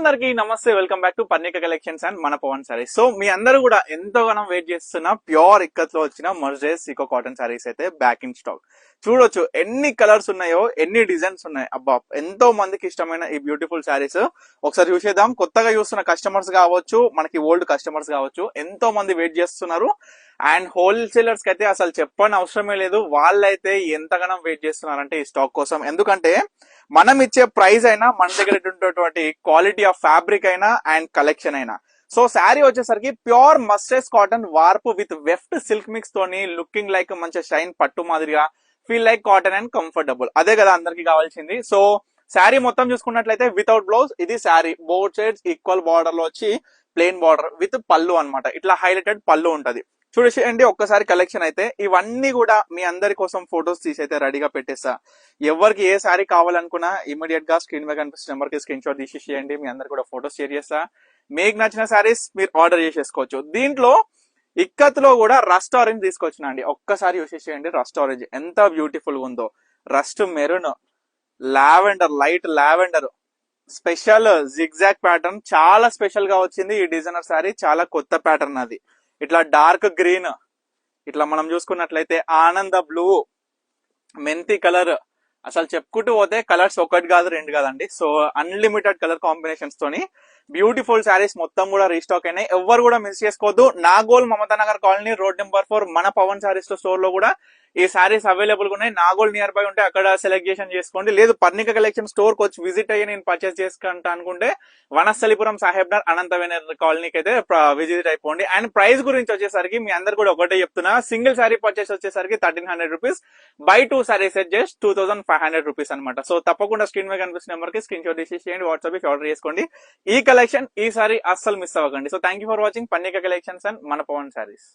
అందరికి నమస్తే, welcome back to Parnika collections and మన పవన్ సారీస్. సో మీ అందరూ కూడా ఎంతోగానో వెయిట్ చేస్తున్న ప్యూర్ ఇక్కత్ లో వచ్చిన మర్జేస్ సీకో కాటన్ సారీస్ అయితే బ్యాక్ ఇన్ స్టాక్. చూడొచ్చు ఎన్ని కలర్స్ ఉన్నాయో, ఎన్ని డిజైన్స్ ఉన్నాయి. అబ్బా, ఎంతో మందికి ఇష్టమైన ఈ బ్యూటిఫుల్ సారీస్ ఒకసారి చూసేద్దాం. కొత్తగా చూస్తున్న కస్టమర్స్ కావచ్చు, మనకి ఓల్డ్ కస్టమర్స్ కావచ్చు, ఎంతో మంది వెయిట్ చేస్తున్నారు. అండ్ హోల్సేలర్స్ కి అయితే అసలు చెప్పని అవసరమే లేదు. వాళ్ళైతే ఎంతగానో వెయిట్ చేస్తున్నారంటే ఈ స్టాక్ కోసం. ఎందుకంటే మనం ఇచ్చే ప్రైస్ అయినా, మన దగ్గర ఉన్నటువంటి క్వాలిటీ ఆఫ్ ఫ్యాబ్రిక్ అయినా అండ్ కలెక్షన్ అయినా. సో శారీ వచ్చేసరికి ప్యూర్ మస్టర్స్ cotton warp with weft silk mix తోని లుకింగ్ లైక్ మంచి షైన్ పట్టు మాదిరిగా feel like cotton and comfortable. అదే కదా అందరికి కావాల్సింది. సో శారీ మొత్తం చూసుకున్నట్లయితే వితౌట్ బ్లౌజ్ ఇది sari. Both sides equal border లో వచ్చి ప్లెయిన్ బార్డర్ విత్ పళ్ళు అన్నమాట. ఇట్లా హైలైటెడ్ పళ్ళు ఉంటది. చూడండి ఒక్కసారి కలెక్షన్ అయితే. ఇవన్నీ కూడా మీ అందరి కోసం ఫొటోస్ తీసి అయితే రెడీగా పెట్టేస్తా. ఎవరికి ఏ శారీ కావాలనుకున్నా ఇమీడియట్ గా స్క్రీన్ మీద కనిపిస్తున్న నెంబర్ కి స్క్రీన్ షాట్ తీసి చేయండి. మీ అందరు కూడా ఫొటోస్ షేర్ చేస్తా. మీకు నచ్చిన శారీస్ మీరు ఆర్డర్ చేసేసుకోవచ్చు. దీంట్లో ఇక్కత్ లో కూడా రస్ట్ ఆరెంజ్ తీసుకొచ్చిన అండి. ఒక్కసారి యూస్ చేయండి. రస్ట్ ఆరెంజ్ ఎంత బ్యూటిఫుల్ గా ఉందో. Rust maroon, lavender, light lavender, special zigzag pattern చాలా స్పెషల్ గా వచ్చింది. ఈ డిజైనర్ శారీ చాలా కొత్త ప్యాటర్న్ అది. ఇట్లా డార్క్ గ్రీన్, ఇట్లా మనం చూసుకున్నట్లయితే ఆనంద బ్లూ, మెంతి కలర్, అసలు చెప్పుకుంటూ పోతే కలర్స్ ఒకటి కాదు రెండు కాదండి. సో అన్లిమిటెడ్ కలర్ కాంబినేషన్స్ తోని బ్యూటిఫుల్ శారీస్ మొత్తం కూడా రీస్టాక్ అయినాయి. ఎవరు కూడా మిస్ చేసుకోవద్దు. Nagole Mamata Nagar colony road number 4 మన పవన్ శారీస్ స్టోర్ లో కూడా ఈ శారీస్ అవైలబుల్ గా ఉన్నాయి. నాగోల్ నియర్ బై ఉంటే అక్కడ సెలెక్షన్ చేసుకోండి. లేదు పర్ణిక కలెక్షన్ స్టోర్ కి వచ్చి విజిట్ అయ్యి నేను పర్చేస్ చేసుకుంటా అనుకుంటే వనస్థలిపురం సాహెబ్నర్ అనంతవేనర్ కాలనీకి అయితే విజిట్ అయిపోండి. అండ్ ప్రైస్ గురించి వచ్చేసరికి మీ అందరు కూడా ఒకటే చెప్తున్నా. సింగిల్ శారీ పర్చేస్ వచ్చేసరికి 1300 rupees, by 2 saris just 2500 rupees అనమాట. సో తప్పకుండా స్క్రీన్ మీద కనిపిస్తున్న నెంబర్ కి స్క్రీన్ షాట్ తీసి చేయండి. వాట్సాప్ ఆర్డర్ చేసుకోండి. ఈ కలెక్షన్ ఈసారి అస్సలు మిస్ అవ్వకండి. So thank you for watching Parnika collections and మన పవన్ శారీస్.